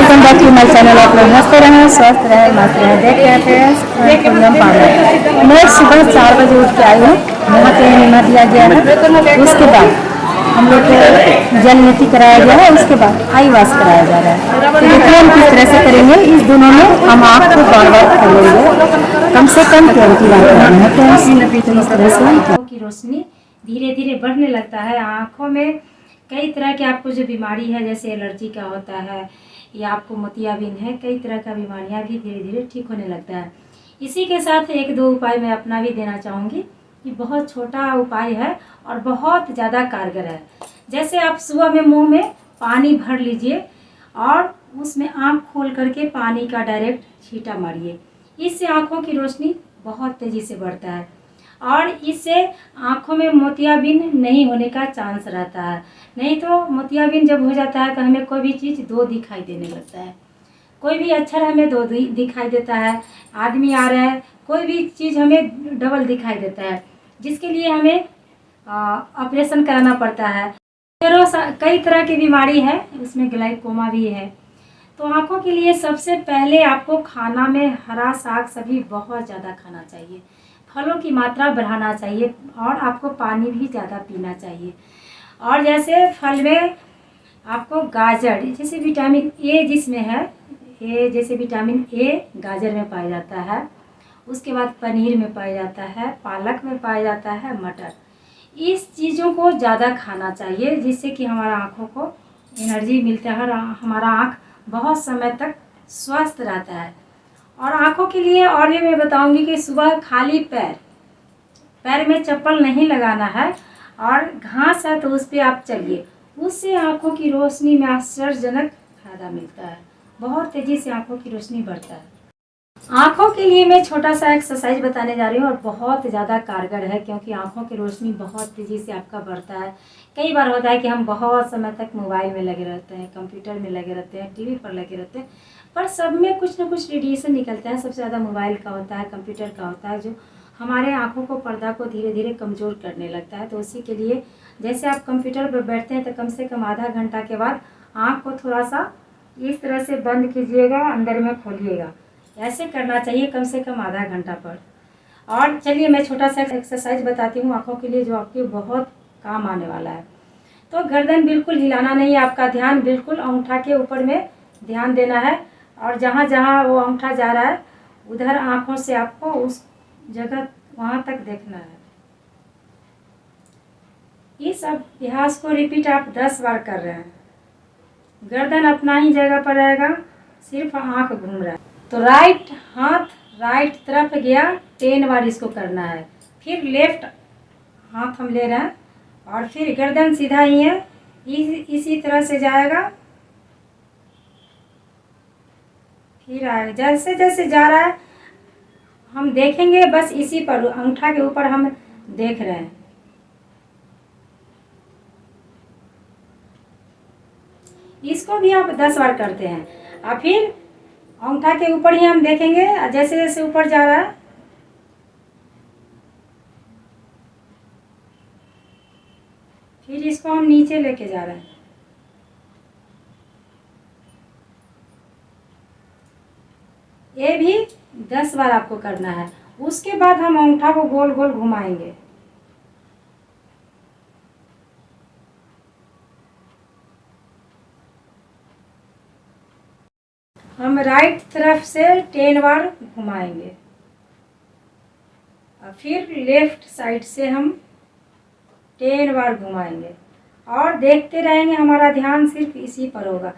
Welcome back to my channel. आप लोग मस्त रहें, स्वस्थ रहें, मस्त रहें। देख रहे थे पूनम पार्लर। मैं सुबह 4 बजे उठ के आई हूँ। यहाँ पे निमा दिया गया है, उसके बाद हम लोग को जल नीति कराया गया है, उसके बाद आई वॉश कराया जा रहा है। तो देखिए हम किस तरह से करेंगे। इस दोनों में हम आँख को बार बार खोलेंगे, कम से कम 20 बार करेंगे। तो इस तरह से आँखों की रोशनी धीरे धीरे बढ़ने लगता है। आँखों में कई तरह के आपको जो बीमारी है, जैसे एलर्जी का होता है या आपको मोतियाबिंद है, कई तरह का बीमारियां भी धीरे धीरे ठीक होने लगता है। इसी के साथ एक दो उपाय मैं अपना भी देना चाहूँगी कि बहुत छोटा उपाय है और बहुत ज़्यादा कारगर है। जैसे आप सुबह में मुंह में पानी भर लीजिए और उसमें आँख खोल करके पानी का डायरेक्ट छींटा मारिए। इससे आँखों की रोशनी बहुत तेज़ी से बढ़ता है और इससे आँखों में मोतियाबिंद नहीं होने का चांस रहता है। नहीं तो मोतियाबिंद जब हो जाता है तो हमें कोई भी चीज़ दो दिखाई देने लगता है। कोई भी अक्षर हमें दो दिखाई देता है, आदमी आ रहा है, कोई भी चीज़ हमें डबल दिखाई देता है, जिसके लिए हमें ऑपरेशन कराना पड़ता है। कई तरह की बीमारी है, उसमें ग्लाइकोमा भी है। तो आँखों के लिए सबसे पहले आपको खाना में हरा साग सब्जी बहुत ज़्यादा खाना चाहिए, फलों की मात्रा बढ़ाना चाहिए और आपको पानी भी ज़्यादा पीना चाहिए। और जैसे फल में आपको गाजर, जैसे विटामिन ए जिसमें है, ए जैसे विटामिन ए गाजर में पाया जाता है। उसके बाद पनीर में पाया जाता है, पालक में पाया जाता है, मटर। इस चीज़ों को ज़्यादा खाना चाहिए जिससे कि हमारा आँखों को एनर्जी मिलता है और हमारा आँख बहुत समय तक स्वस्थ रहता है। और आँखों के लिए और भी मैं बताऊंगी कि सुबह खाली पैर में चप्पल नहीं लगाना है और घास है तो उस पर आप चलिए, उससे आँखों की रोशनी में आश्चर्यजनक फायदा मिलता है। बहुत तेज़ी से आँखों की रोशनी बढ़ता है। आँखों के लिए मैं छोटा सा एक्सरसाइज बताने जा रही हूँ और बहुत ज़्यादा कारगर है, क्योंकि आँखों की रोशनी बहुत तेज़ी से आपका बढ़ता है। कई बार होता है कि हम बहुत समय तक मोबाइल में लगे रहते हैं, कंप्यूटर में लगे रहते हैं, टीवी पर लगे रहते हैं, पर सब में कुछ ना कुछ रेडिएशन निकलता है। सबसे ज़्यादा मोबाइल का होता है, कंप्यूटर का होता है, जो हमारे आँखों को, पर्दा को धीरे धीरे कमज़ोर करने लगता है। तो उसी के लिए जैसे आप कंप्यूटर पर बैठते हैं तो कम से कम आधा घंटा के बाद आँख को थोड़ा सा इस तरह से बंद कीजिएगा, अंदर में खोलिएगा। ऐसे करना चाहिए कम से कम आधा घंटा पर। और चलिए मैं छोटा सा एक्सरसाइज बताती हूँ आँखों के लिए, जो आपके बहुत काम आने वाला है। तो गर्दन बिल्कुल हिलाना नहीं है, आपका ध्यान बिल्कुल अंगूठा के ऊपर में ध्यान देना है और जहाँ जहाँ वो अंगूठा जा रहा है उधर आँखों से आपको उस जगह वहाँ तक देखना है। इस अभ्यास को रिपीट आप 10 बार कर रहे हैं। गर्दन अपना ही जगह पर रहेगा, सिर्फ आँख घूम रहा है। तो राइट हाथ राइट तरफ गया, 10 बार इसको करना है। फिर लेफ्ट हाथ हम ले रहे हैं और फिर गर्दन सीधा ही है, इसी तरह से जाएगा, फिर आएगा। जैसे जैसे जा रहा है हम देखेंगे, बस इसी पर अंगूठा के ऊपर हम देख रहे हैं। इसको भी आप 10 बार करते हैं और फिर अंगूठा के ऊपर ही हम देखेंगे, जैसे जैसे ऊपर जा रहा है फिर इसको हम नीचे लेके जा रहे हैं। ये भी 10 बार आपको करना है। उसके बाद हम अंगूठा को गोल गोल घुमाएंगे। हम राइट तरफ से 10 बार घुमाएंगे और फिर लेफ्ट साइड से हम 10 बार घुमाएंगे और देखते रहेंगे। हमारा ध्यान सिर्फ इसी पर होगा।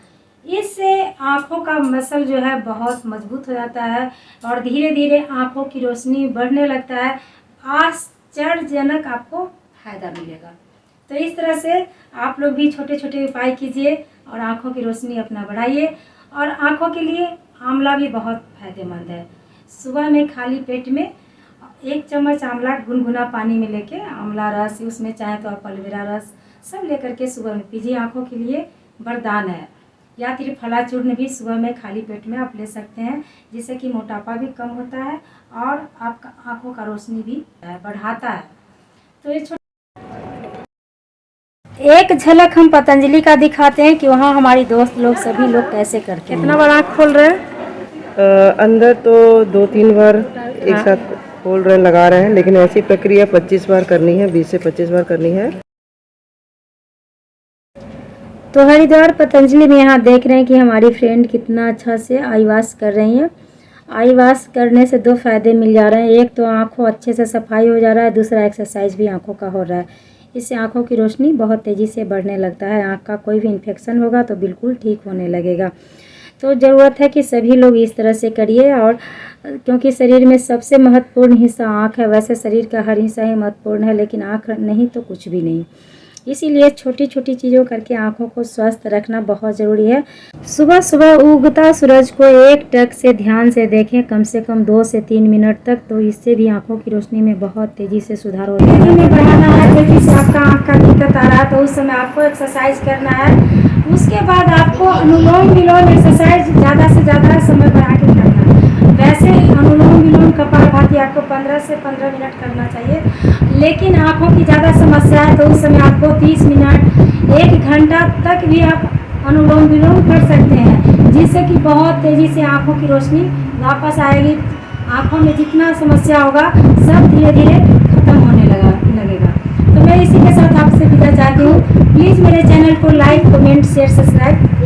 इससे आँखों का मसल जो है बहुत मजबूत हो जाता है और धीरे धीरे आँखों की रोशनी बढ़ने लगता है। आश्चर्यजनक आपको फायदा मिलेगा। तो इस तरह से आप लोग भी छोटे छोटे उपाय कीजिए और आँखों की रोशनी अपना बढ़ाइए। और आँखों के लिए आंवला भी बहुत फायदेमंद है। सुबह में खाली पेट में 1 चम्मच आंवला गुनगुना पानी में लेके, आंवला रस, उसमें चाहे तो आप एलोवेरा रस सब लेकर के सुबह में पीजिए। आँखों के लिए वरदान है। या त्रिफला चूर्ण भी सुबह में खाली पेट में आप ले सकते हैं, जिससे कि मोटापा भी कम होता है और आपका आँखों का रोशनी भी बढ़ाता है। तो ये एक झलक हम पतंजलि का दिखाते हैं कि वहाँ हमारी दोस्त लोग सभी लोग कैसे करते हैं। कितना बार आँख खोल रहे हैं? अंदर तो 2-3 बार एक साथ खोल रहे हैं, लगा रहे हैं, लेकिन ऐसी प्रक्रिया 25 बार करनी है, 20 से 25 बार करनी है। तो हरिद्वार पतंजलि में यहाँ देख रहे हैं कि हमारी फ्रेंड कितना अच्छा से आई वॉश कर रही हैं। आई वॉश करने से 2 फायदे मिल जा रहे हैं। एक तो आँखों अच्छे से सफाई हो जा रहा है, दूसरा एक्सरसाइज भी आँखों का हो रहा है। इससे आँखों की रोशनी बहुत तेज़ी से बढ़ने लगता है। आँख का कोई भी इन्फेक्शन होगा तो बिल्कुल ठीक होने लगेगा। तो ज़रूरत है कि सभी लोग इस तरह से करिए। और क्योंकि शरीर में सबसे महत्वपूर्ण हिस्सा आँख है, वैसे शरीर का हर हिस्सा ही महत्वपूर्ण है, लेकिन आँख नहीं तो कुछ भी नहीं। इसीलिए छोटी छोटी चीज़ों करके आँखों को स्वस्थ रखना बहुत ज़रूरी है। सुबह सुबह उगता सूरज को एक टक से ध्यान से देखें, कम से कम 2 से 3 मिनट तक, तो इससे भी आँखों की रोशनी में बहुत तेज़ी से सुधार होता है। में बढ़ाना है, तेज़ी से आपका आँख का दिक्कत आ रहा है तो उस समय आपको एक्सरसाइज करना है। उसके बाद आपको अनुलोम विलोम एक्सरसाइज ज़्यादा से ज़्यादा समय बढ़ा के करना है। वैसे अनुलोम विलोम कपालभाति आपको 15 से 15 मिनट करना चाहिए, लेकिन आँखों की ज़्यादा समस्या है तो उस समय आपको 30 मिनट 1 घंटा तक भी आप अनुलोम विलोम कर सकते हैं, जिससे कि बहुत तेज़ी से आँखों की रोशनी वापस आएगी। आँखों में जितना समस्या होगा सब धीरे धीरे खत्म होने लगेगा। तो मैं इसी के साथ आपसे विदा चाहती हूँ। प्लीज़ मेरे चैनल को लाइक, कमेंट, शेयर, सब्सक्राइब